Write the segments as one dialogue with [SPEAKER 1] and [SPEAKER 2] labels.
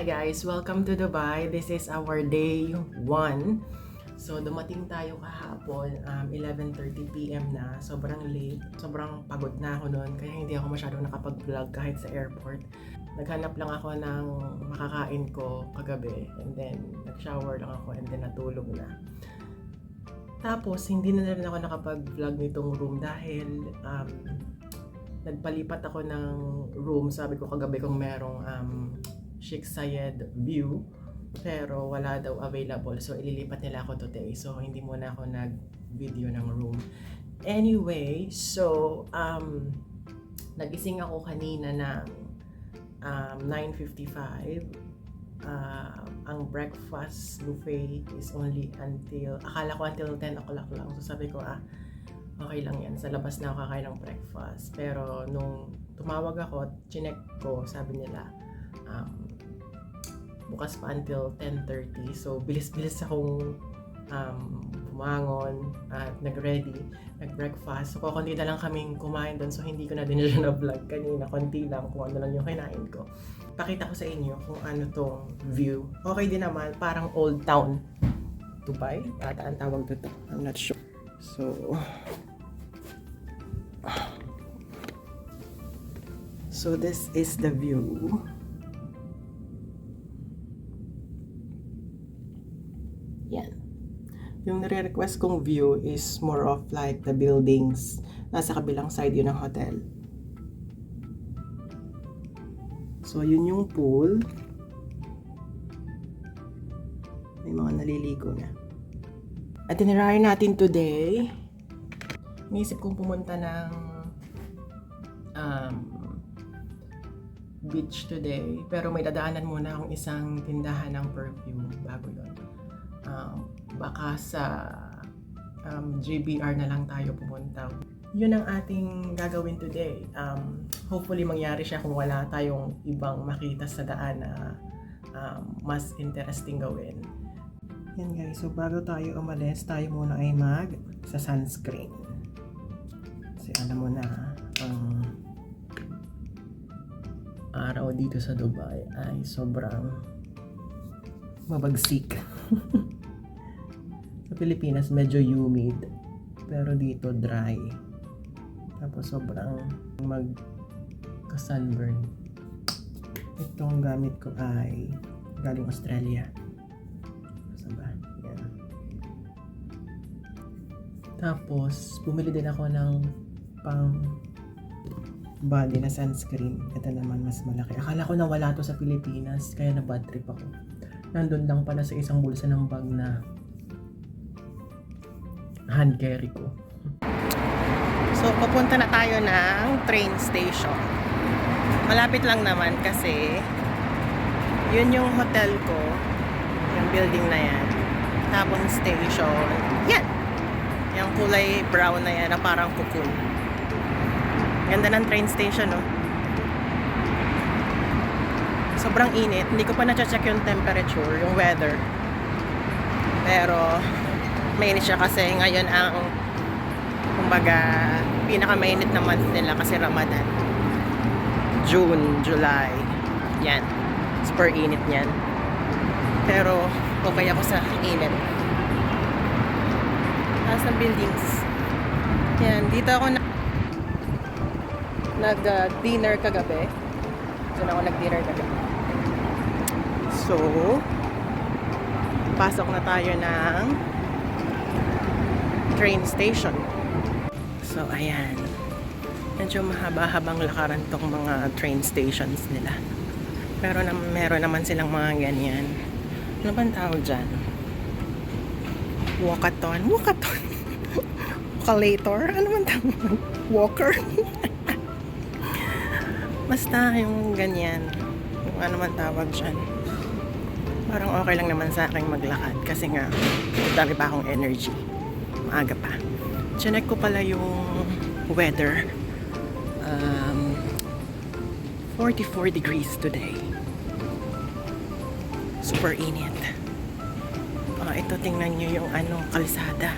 [SPEAKER 1] Hi guys, welcome to Dubai. This is our day 1. So dumating tayo kahapon 11:30 PM na. Sobrang late, sobrang pagod na ako noon kaya hindi ako masyadong nakapag-vlog kahit sa airport. Naghanap lang ako ng makakain ko kagabi and then nag-shower lang ako and then natulog na. Tapos hindi na rin ako nakapag-vlog nitong room dahil nagpalipat ako ng room. Sabi ko kagabi kung merong Sheikh Zayed view pero wala daw available, so ililipat nila ako today, so hindi muna ako nag-video ng room. Anyway, so nagising ako kanina ng 9:55. Ang breakfast buffet is only akala ko until 10 o'clock lang, so sabi ko okay lang yan, sa labas na ako kakain ng breakfast. Pero nung tumawag ako, chinek ko, sabi nila bukas pa until 10:30. So bilis-bilis akong bumangon at nag-ready, nag-breakfast. So kukunti na lang kaming kumain doon, so hindi ko na din siya na-vlog kanina. Konti lang kung ano lang yung kinain ko. Pakita ko sa inyo kung ano tong view. Okay din naman, parang Old Town Dubai ata ang tawag dito, I'm not sure. So this is the view. Yan. Yung nire-request kong view is more of like the buildings. Nasa kabilang side yun ng hotel. So yun yung pool. May mga naliligo na. Itinerary natin today. Inisip kong pumunta ng beach today. Pero may dadaanan muna akong isang tindahan ng perfume bago yun. Baka sa JBR na lang tayo pumunta. Yun ang ating gagawin today. Hopefully mangyari siya kung wala tayong ibang makita sa daan na mas interesting gawin. Yan guys, so bago tayo umalis, tayo muna ay sa sunscreen. Kasi alam mo na, ang araw dito sa Dubai ay sobrang mabagsik. Sa Pilipinas medyo humid, pero dito dry. Tapos sobrang magka-sunburn. Itong gamit ko ay galing Australia. Saba? Yan. Tapos bumili din ako ng pang body na sunscreen. Ito naman mas malaki. Akala ko na wala to sa Pilipinas, kaya na bad trip ako. Nandun lang pala sa isang bulsa ng bag na hand carry ko. So, papunta na tayo ng train station. Malapit lang naman kasi yun yung hotel ko. Yung building na yan. Tabong station. Yan! Yung kulay brown na yan na parang cocoon. Ganda ng train station, no? Sobrang init. Hindi ko pa na-check yung temperature, yung weather. Pero mainit siya kasi ngayon ang kumbaga pinaka-mainit na month nila kasi Ramadan. June, July. Yan. Super init niyan. Pero okay ako sa init. Taas ng buildings. Yan. Dito ako nag-dinner kagabi. Diyan ako nag-dinner kagabi. So, pasok na tayo ng train station. So, ayan. Medyo mahaba-habang lakaran tong mga train stations nila. Pero meron naman silang mga ganyan. Ano bang tawag dyan? Walkathon? Walkalator? Ano bang tawag? Walker? Basta yung ganyan. Yung ano man tawag dyan. Parang okay lang naman sa akin maglakad kasi nga dami pa akong energy. Maaga pa. Chinek ko pala yung weather. 44 degrees today. Super init. Ito tingnan nyo yung kalsada.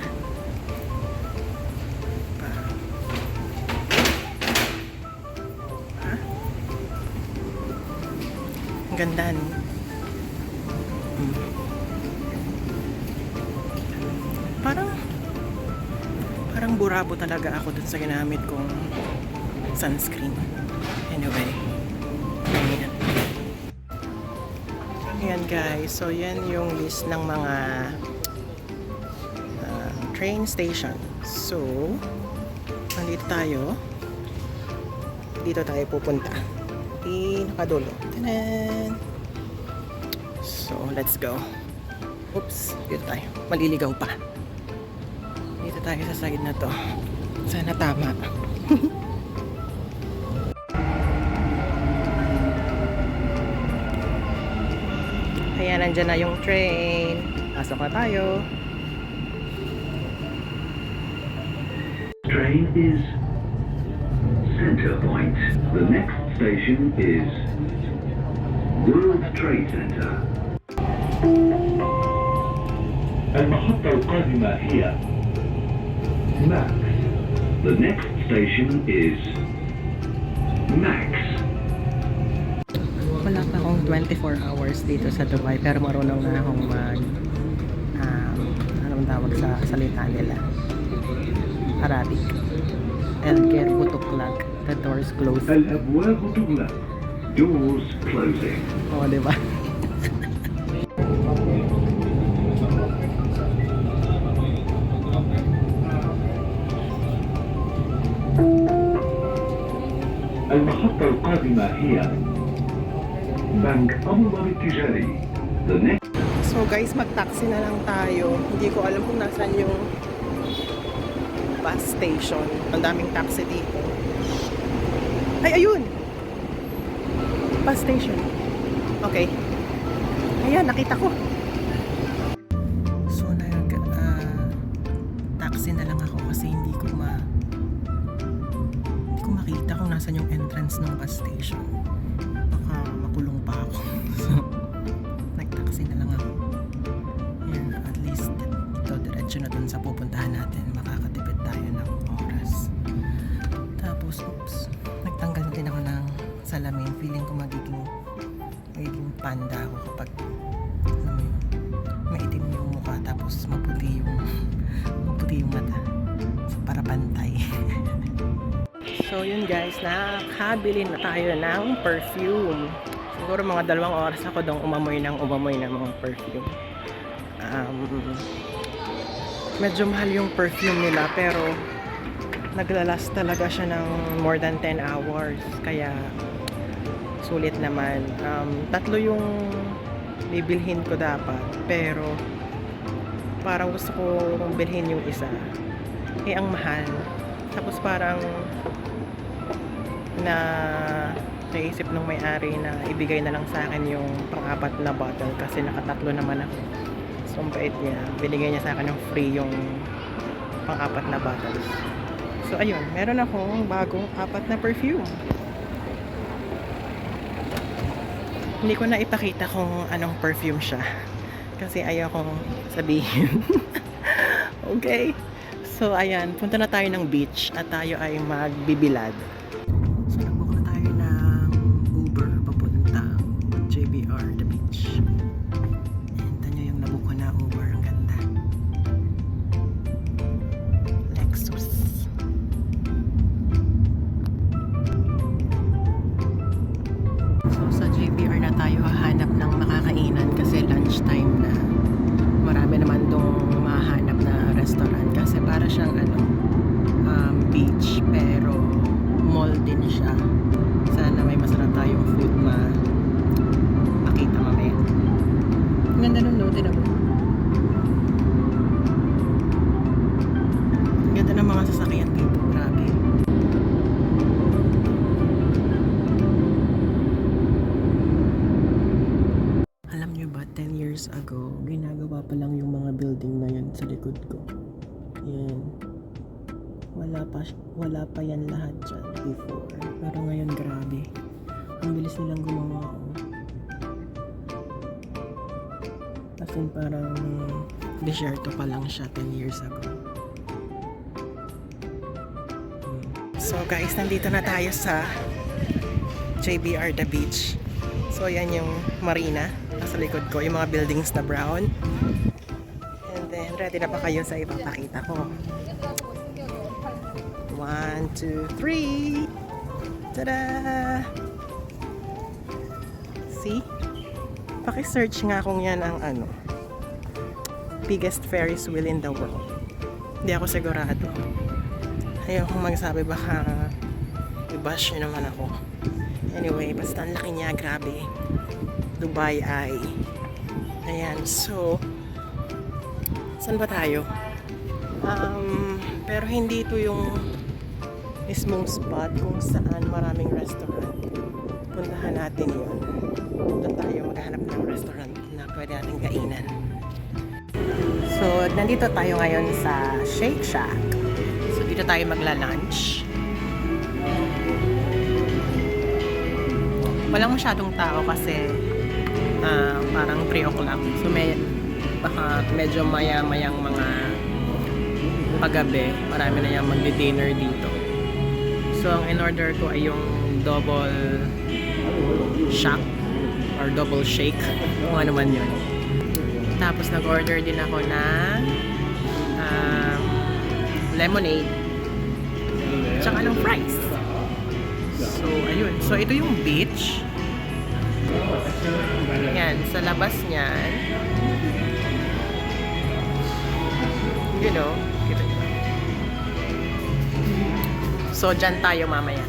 [SPEAKER 1] Ang ganda, no? Parang burabo talaga ako dun sa ginamit kong sunscreen. Anyway. Ayan. Ayan guys. So yan yung list ng mga train station. So, nandito tayo. Dito tayo pupunta. Pinakadulo. Tanan! So, let's go. Oops, dito tayo. Maliligaw pa. Dito tayo sa side na to. Sana tama. Ayan, nandyan na yung train. Pasok na tayo.
[SPEAKER 2] Train is Center Point. The next station is World Trade Center. المحطة القادمة هي Max. The next station is Max.
[SPEAKER 1] Wala pa akong 24 hours dito sa Dubai pero marunong na akong mag anong tawag sa salita nila, Arabic. El-Gerbu tuklak. The doors close.
[SPEAKER 2] الأبواب تغلق. Doors closing.
[SPEAKER 1] Oo, diba?
[SPEAKER 2] المحطة القادمة هي بنك أبو ظبي التجاري. The next.
[SPEAKER 1] So guys, mag-taxi na lang tayo. Hindi ko alam kung nasaan yung bus station. Ang daming taxi dito. Ay, ayun! Bus station. Okay. Ayan, nakita ko. So, taxi na lang ako kasi hindi ko makita kung nasaan yung entrance ng bus station. Baka makulong pa ako. So, nag-taxi na lang ako. Ayan, at least ito, diretso na dun sa pupuntahan natin. Makakatipid tayo ng oras. Tapos, oops, nagtanggal din ako ng salamin. Feeling ko magiging panda ako kapag maitim yung mukha tapos maputi yung mata. So, para pantay. So yun guys, nakabili na tayo ng perfume. Siguro mga 2 oras ako dong umamoy ng mga perfume. Medyo mahal yung perfume nila pero naglalast talaga siya ng more than 10 hours. Kaya sulit naman. 3 yung bibilhin ko dapat pero parang gusto ko bilhin yung isa. Ang mahal. Tapos parang naisip nung may-ari na ibigay na lang sa akin yung pang-4 na bottle kasi naka-3 naman ako. So, ang bait niya. Binigay niya sa akin yung free yung pang-4 na bottles. So, ayun. Meron akong bagong 4 na perfume. Hindi ko na ipakita kung anong perfume siya. Kasi ayaw kong sabihin. Okay? So, ayan. Punta na tayo ng beach at tayo ay magbibilad. So, nag-book na tayo ng Uber papuntang JBR, the beach. And tanyo yung nabook ko na Uber. Ang ganda. Lexus. So, sa JBR na tayo hahanap ng makakainan kasi lunchtime na. Marami naman dong mahanap na restaurant kasi para siyang beach pero mall din siya. Sana may masarap tayong food makita mamaya. Ang ganda nun, no? Tinan mo. Ang ganda ng mga sasakyan dito. Grabe. Alam nyo ba, 10 years ago, ginagawa pa lang yung mga building na yun sa likod ko. Yan. Wala pa yan lahat dyan before. Pero ngayon, grabe. Ang bilis nilang gumawa ko. Kasi parang desierto pa lang siya 10 years ago. So guys, nandito na tayo sa JBR The Beach. So yan yung marina nasa likod ko, yung mga buildings na brown. And then ready na ba kayo sa ipapakita ko? 2, 3. Tada! See? Paki-search nga kung yan ang biggest Ferris wheel in the world. Hindi ako sigurado. Ayokong magsabi, baka i-bash nyo naman ako. Anyway, basta ang laki niya, grabe. Dubai ay. Ayan, so saan ba tayo? Pero hindi ito yung mismong spot kung saan maraming restaurant. Puntahan natin yun. Doon tayo maghanap ng restaurant na pwede natin kainan. So, nandito tayo ngayon sa Shake Shack. So, dito tayo magla-lunch. Walang masyadong tao kasi parang 3 o'clock. So, baka medyo maya-mayang mga paggabi. Marami na yung magdi-dinner dito. So, ang in-order ko ay yung double shack or double shake. Kung ano man yun. Tapos, nag-order din ako ng lemonade. Tsaka ng fries. So, ayun. So, ito yung beach. Yan. Sa labas niyan. You know. Kita nyo ba? So, dyan tayo mamaya.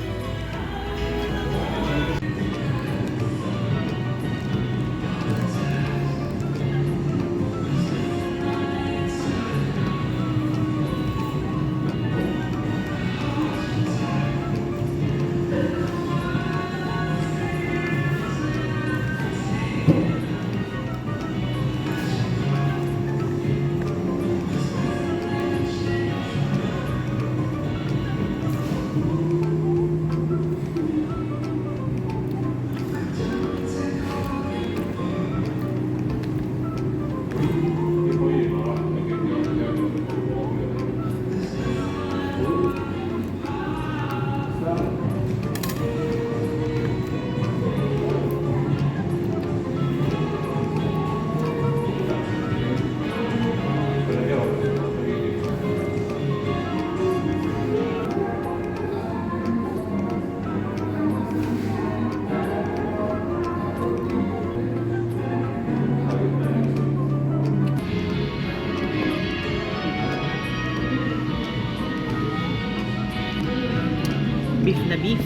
[SPEAKER 1] Beef na beef.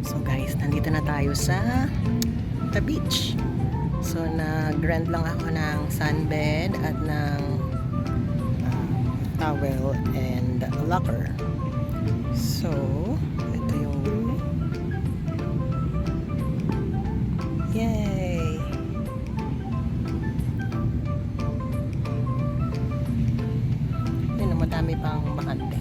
[SPEAKER 1] So guys, nandito na tayo sa the beach. So nag-rent lang ako ng sunbed at ng towel and locker. So ito yung yay! Yun na, madami pang bakante.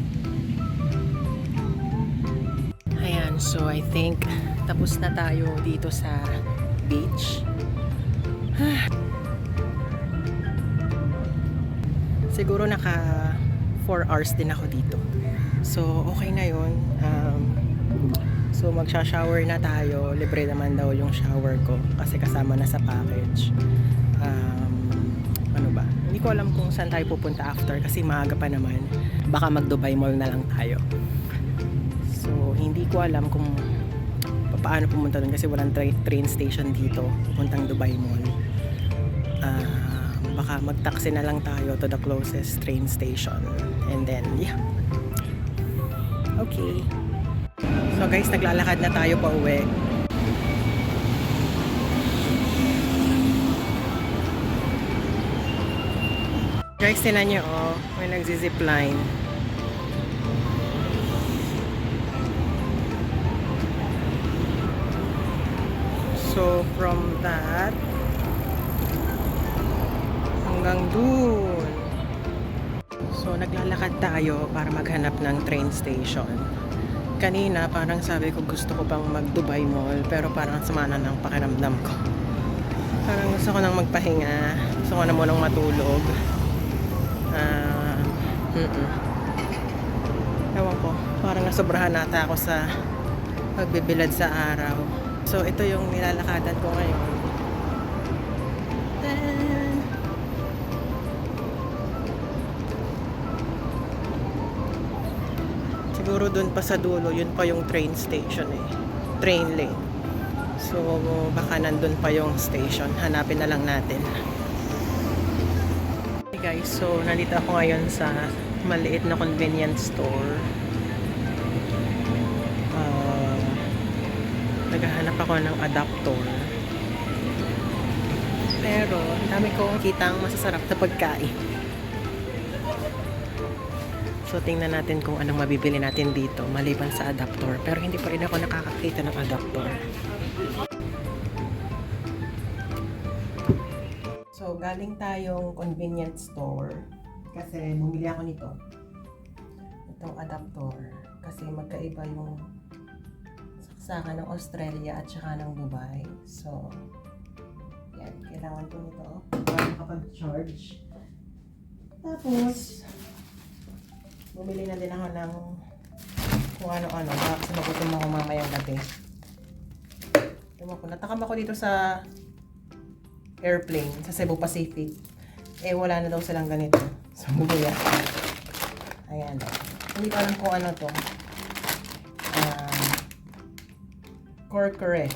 [SPEAKER 1] Ayan, so I think tapos na tayo dito sa beach. Siguro naka 4 hours din ako dito. So okay na yun. So magsha-shower na tayo. Libre naman daw yung shower ko kasi kasama na sa package. Ano ba? Hindi ko alam kung saan tayo pupunta after kasi maaga pa naman. Baka mag-Dubai Mall na lang tayo. So, hindi ko alam kung paano pumunta doon kasi walang train station dito puntang Dubai Mall. Baka mag-taxi na lang tayo to the closest train station. And then, yeah. Okay. So guys, naglalakad na tayo pa uwi. Guys, tinan nyo, oh, may nagzi-zipline. So, from that, hanggang dun. So, naglalakad tayo para maghanap ng train station. Kanina, parang sabi ko gusto ko pang mag-Dubai Mall, pero parang sama na ng pakiramdam ko. Parang gusto ko nang magpahinga. Gusto ko na munang matulog. Ewan ko, parang nasobrahan nata ako sa pagbibilad sa araw. So, ito yung nilalakadan ko ngayon. Siguro dun pa sa dulo, yun pa yung train station eh. Train lane. So, baka nandun pa yung station. Hanapin na lang natin. Okay guys, so nandito ako ngayon sa maliit na convenience store. Naghahanap ako ng adapter. Pero, ang dami kong kitang masasarap na pagkain. So, tingnan natin kung anong mabibili natin dito maliban sa adapter. Pero hindi pa rin ako nakakakita ng adapter. So, galing tayong convenience store kasi bumili ako nito. Itong adapter. Kasi magkaiba yung saksakan ng Australia at saka ng Dubai. So, yan. Kailangan ko nito para makapag-charge. Tapos, bumili na din ako ng kung ano-ano. Kasi magutom ako mamayang gabi. Natakam ako dito sa airplane sa Cebu Pacific. Eh, wala na daw silang ganito. So, bumili ako. Ayan. Hindi ko alam kung ano to. Corcore.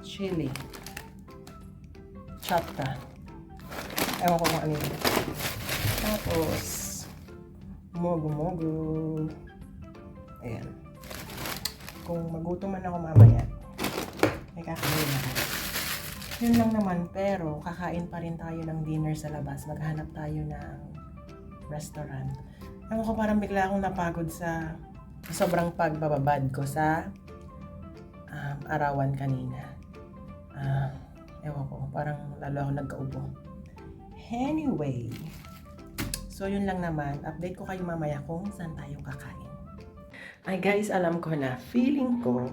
[SPEAKER 1] Chili. Chapta. Ewan ko kung ano yun. Tapos, mogo. Ayan. Kung magutom man ako mamaya, may kakain na ako. Yun lang naman, pero kakain pa rin tayo ng dinner sa labas. Maghanap tayo ng restaurant. Ewan ko, parang bigla akong napagod sa sobrang pagbababad ko sa arawan kanina. Ewan ko, parang lalo ako nagkaubo. Anyway, so yun lang naman. Update ko kayo mamaya kung saan tayo kakain. Ay guys, alam ko na. Feeling ko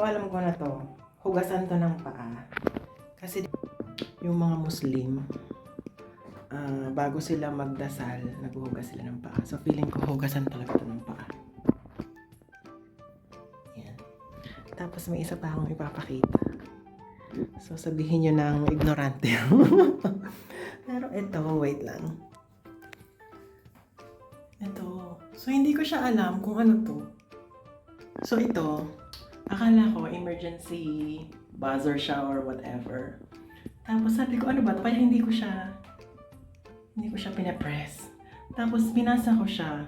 [SPEAKER 1] alam ko na to. Hugasan to ng paa. Kasi yung mga Muslim, bago sila magdasal, naghuhugas sila ng paa. So, feeling ko hugasan talaga ito ng paa. Yan. Tapos, may isa pa akong ipapakita. So, sabihin nyo ng ignorante. Pero ito, wait lang. Ito. So, hindi ko siya alam kung ano to. So, ito, akala ko emergency buzzer siya or whatever. Tapos, sabi ko, ano ba to? Kaya hindi ko siya pinapress. Tapos, binasa ko siya.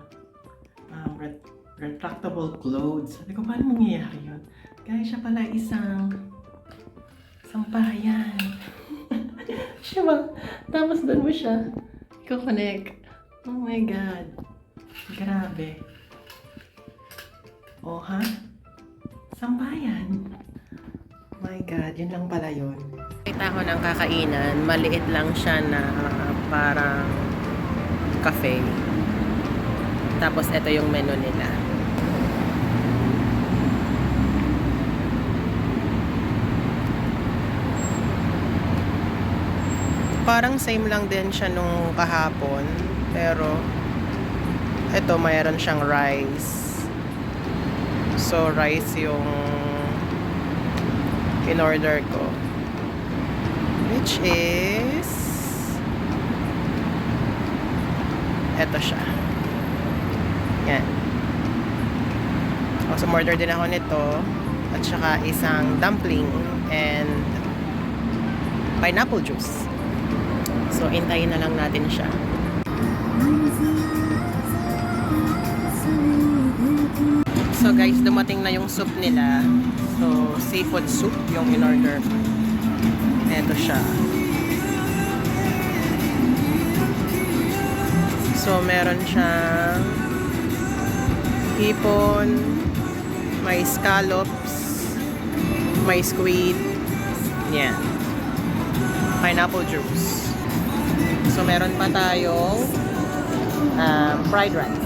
[SPEAKER 1] Retractable clothes. Sabi ko, paano mangyayari yun? Kaya siya pala isang sampayan. Siya. Tapos, doon mo siya i-connect. Oh my God. Grabe. Oh, ha? Sampayan. My God, yun lang pala yun. Kita ko ng kakainan, maliit lang siya na parang cafe. Tapos ito yung menu nila. Parang same lang din siya nung kahapon, pero ito mayroon siyang rice. So rice yung in-order ko, which is eto siya. Yan. So, order din ako nito at saka isang dumpling and pineapple juice. So, hintayin na lang natin siya. So guys, dumating na yung soup nila. So, seafood soup yung in-order. Ito siya. So, meron siyang hipon, may scallops, may squid, yan. Pineapple juice. So, meron pa tayong fried rice.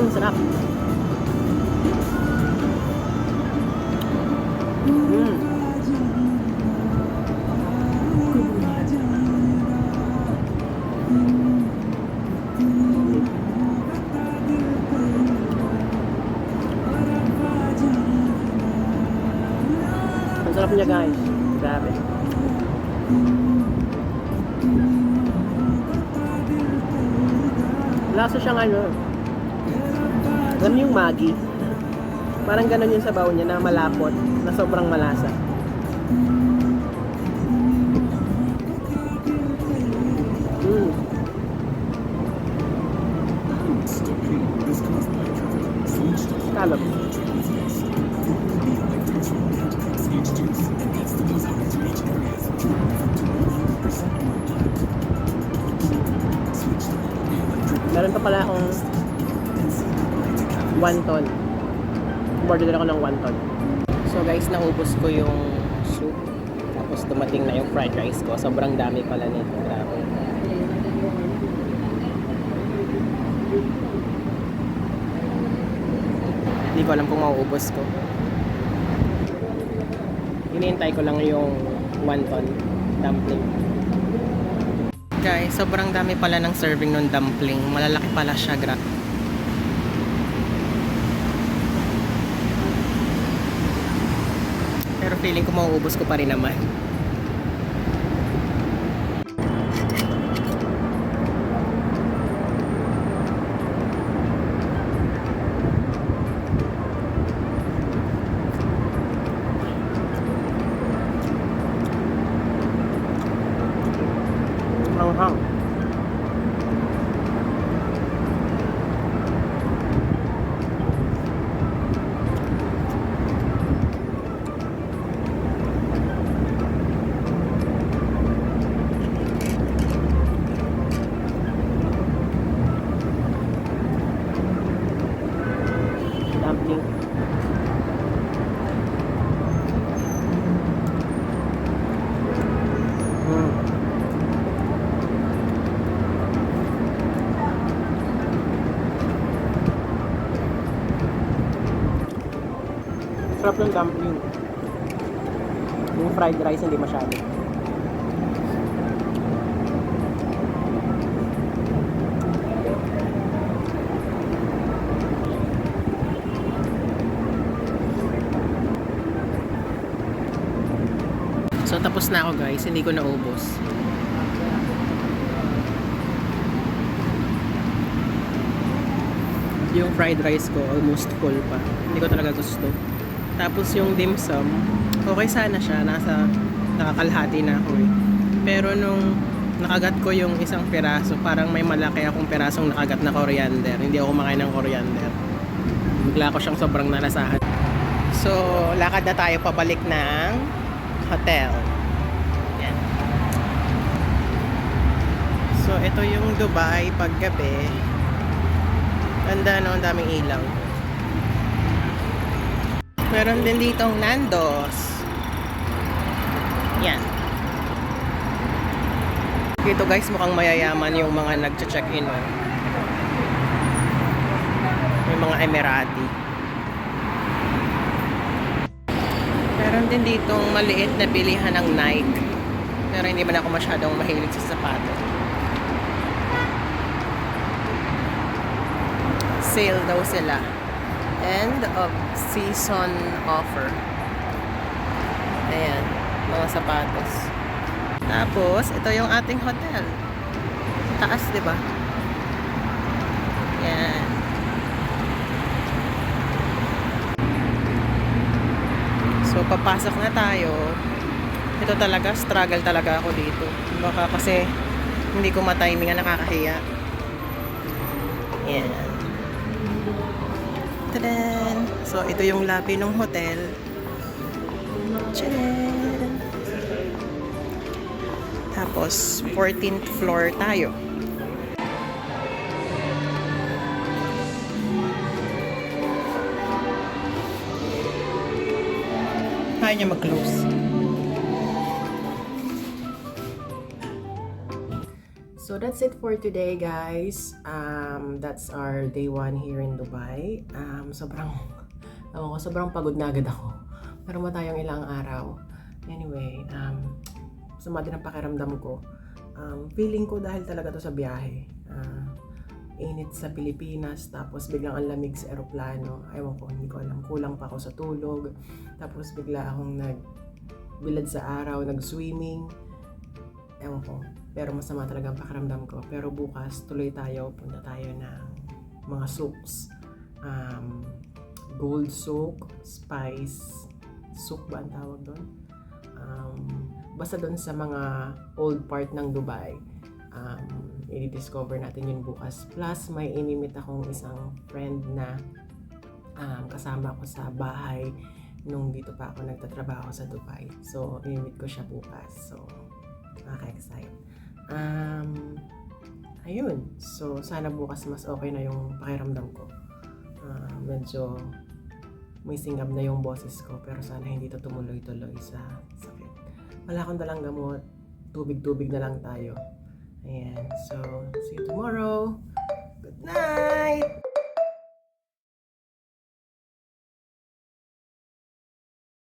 [SPEAKER 1] Sarap. Sarap niya guys. Grabe. Lasa siyang ano. Alam niyo yung Maggi? Parang ganun yung sabaw niya na malapot, na sobrang malasa. Scallop. Meron pa pala akong wonton. Order ako ng wonton. So guys, naubos ko yung soup. Tapos dumating na yung fried rice ko. Sobrang dami pala nito. Grabe. Hindi ko alam kung mauubos ko. Hinihintay ko lang yung wonton dumpling. Guys, sobrang dami pala ng serving ng dumpling. Malalaki pala siya, pero feeling ko mauubos ko pa rin naman. Hanghang. Dumpling. Sarap yung dumpling. Yung fried rice hindi masyado. So tapos na ako guys, hindi ko naubos. Yung fried rice ko almost full pa. Hindi ko talaga gusto. Tapos yung dim sum, okay sana siya, nakakalahati na ako eh. Pero nung nakagat ko yung isang piraso, parang may malaki akong pirasong nakagat na coriander. Hindi ako kumakain ng coriander. Bigla ko siyang sobrang nalasahan. So, lakad na tayo pabalik ng hotel. Yan. So, ito yung Dubai paggabi. Ganda no, ang daming ilaw. Meron din ditong Nando's. Yan. Dito guys, mukhang mayayaman yung mga nagche-check-in. Oh. May mga Emirati. Meron din ditong maliit na bilihan ng Nike. Pero hindi man ako masyadong mahilig sa sapato. Sale daw sila. End of season offer. Ayan, mga sapatos. Tapos, ito yung ating hotel. Taas, di ba? Yan. So, papasok na tayo. Ito talaga, struggle talaga ako dito. Baka kasi hindi ko ma-timing na nakakahiya. Yan. Tadan! So, ito yung lobby ng hotel. Tchadan! Tapos, 14th floor tayo. Ayaw niya mag-close. So that's it for today, guys. That's our day 1 here in Dubai. Sobrang pagod na agad ako. Meron mo tayong ilang araw. Anyway, suma din ang pakiramdam ko. Feeling ko dahil talaga to sa biyahe. Init sa Pilipinas, tapos biglang ang lamig sa eroplano. Ewan ko, hindi ko alam. Kulang pa ako sa tulog. Tapos bigla akong bilad sa araw, nag-swimming. Ewan ko. Pero masama talaga ang pakiramdam ko. Pero bukas, tuloy tayo. Punta tayo ng mga souks. Gold soak, spice, soak ba ang tawag doon? Basta doon sa mga old part ng Dubai. I-discover natin yun bukas. Plus, may inimit akong isang friend na kasama ko sa bahay nung dito pa ako nagtatrabaho sa Dubai. So, inimit ko siya bukas. So, nakaka-excite. Ayun. So, sana bukas mas okay na yung pakiramdam ko. Medyo may singab na yung boses ko, pero sana hindi to tumuloy-tuloy sa sakit. Wala akong dalang gamot. Tubig-tubig na lang tayo. Ayan. So, see you tomorrow.